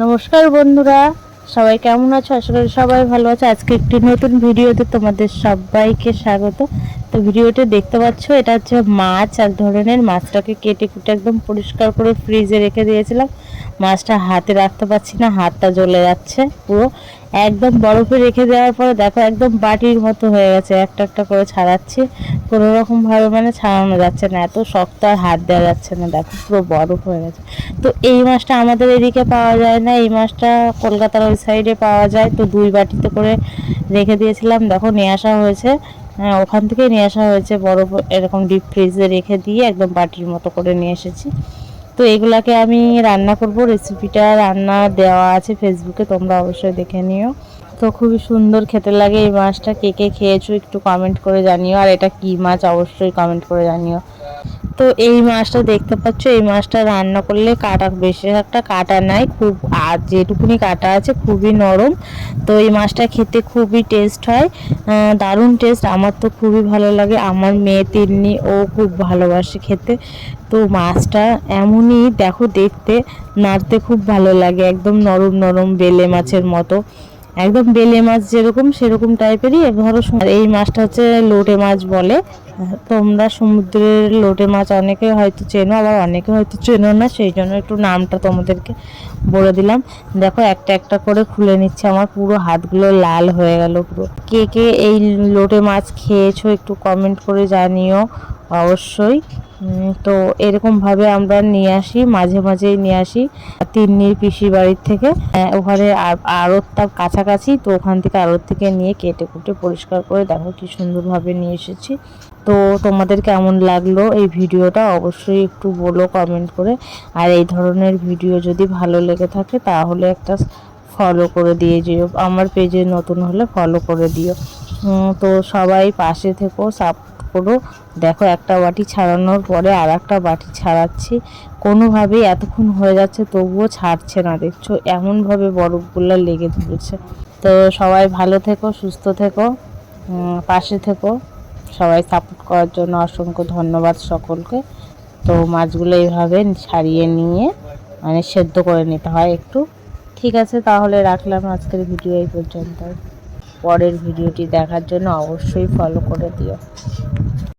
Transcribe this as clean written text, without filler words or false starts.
নমস্কার বন্ধুরা, সবাই কেমন আছো? আশা করি সবাই ভালো আছে। আজকে একটি নতুন ভিডিওতে তোমাদের সবাইকে স্বাগত। তো ভিডিওতে দেখতে পাচ্ছ, এটা হচ্ছে মাছ। এক ধরনের মাছটাকে কেটে কুটে একদম পরিষ্কার করে ফ্রিজে রেখে দিয়েছিলাম। মাছটা হাতে রাখতে পারছি না, হাতটা জ্বলে যাচ্ছে পুরো। একদম বরফে রেখে দেওয়ার পরে দেখো একদম বাটির মতো হয়ে গেছে। একটা একটা করে ছাড়াচ্ছি, কোনো রকমভাবে মানে ছাড়ানো যাচ্ছে না, এত শক্ত আর হাত দেওয়া যাচ্ছে না। দেখো পুরো বরফ হয়ে গেছে। তো এই মাছটা আমাদের এদিকে পাওয়া যায় না, এই মাছটা কলকাতার ওই সাইডে পাওয়া যায়। তো 2 বাটিতে করে রেখে দিয়েছিলাম, দেখো নিয়ে আসা হয়েছে। হ্যাঁ, ওখান থেকে নিয়ে আসা হয়েছে, বরফ এরকম ডিপ ফ্রিজে রেখে দিয়ে একদম বাটির মতো করে নিয়ে এসেছি। তো এগুলাকে আমি রান্না করব। রেসিপিটা রান্না দেওয়া আছে ফেসবুকে, তোমরা অবশ্যই দেখে নিও। তো খুবই সুন্দর খেতে লাগে এই মাছটা। কে কে খেয়েছো একটু কমেন্ট করে জানিও, আর এটা কি মাছ অবশ্যই কমেন্ট করে জানিও। তো এই মাছটা দেখতে পাচ্ছ, এই মাছটা রান্না করলে কাটা, বেশি একটা কাটা নাই, খুব আর যেটুকুনি কাটা আছে খুবই নরম। তো এই মাছটা খেতে খুবই টেস্ট হয়, দারুণ টেস্ট। আমার তো খুবই ভালো লাগে, আমার মেয়ে তিন্নি ও খুব ভালোবাসে খেতে। তো মাছটা এমনই দেখো, দেখতে নাড়তে খুব ভালো লাগে, একদম নরম নরম বেলে মাছের মতো। একদম বেলে মাছ যেরকম সেরকম টাইপেরই। ধরো এই মাছটা হচ্ছে লোটে মাছ বলে। তোমরা সমুদ্রের লোটে মাছ অনেকে হয়তো চেনো, আবার অনেকে হয়তো চেনো না, সেই জন্য একটু নামটা তোমাদেরকে বলে দিলাম। দেখো একটা একটা করে খুলে নিচ্ছে, আমার পুরো হাতগুলো লাল হয়ে গেল পুরো। কে কে এই লোটে মাছ খেয়েছো একটু কমেন্ট করে জানিও অবশ্যই। তো এরকমভাবে আমরা নিয়ে আসি, মাঝে মাঝেই নিয়ে আসি তিন্নির পিসির বাড়ির থেকে। ওখানে আড়তটা কাছাকাছি, তো ওখান থেকে আড়ত থেকে নিয়ে কেটে কুটে পরিষ্কার করে দেখো কি সুন্দরভাবে নিয়ে এসেছি। তো তোমাদের কেমন লাগলো এই ভিডিওটা অবশ্যই একটু বলো কমেন্ট করে। আর এই ধরনের ভিডিও যদি ভালো লেগে থাকে তাহলে একটা ফলো করে দিয়ে যেও, আমার পেজে নতুন হলে ফলো করে দিও। তো সবাই পাশে থেকো, সাপোর্ট করো। দেখো একটা বাটি ছাড়ানোর পরে আর একটা বাটি ছাড়াচ্ছি, কোনোভাবেই এতক্ষণ হয়ে যাচ্ছে তবুও ছাড়ছে না। দেখছো এমনভাবে বরফগুলো লেগে ধরেছে। তো সবাই ভালো থেকো, সুস্থ থেকো, পাশে থেকো। সবাই সাপোর্ট করার জন্য অসংখ্য ধন্যবাদ সকলকে। তো মাছগুলো এইভাবে ছাড়িয়ে নিয়ে মানে সেদ্ধ করে নিতে হয় একটু। ঠিক আছে, তাহলে রাখলাম আজকের ভিডিও এই পর্যন্ত। পরের ভিডিওটি দেখার জন্য অবশ্যই ফলো করে দিও।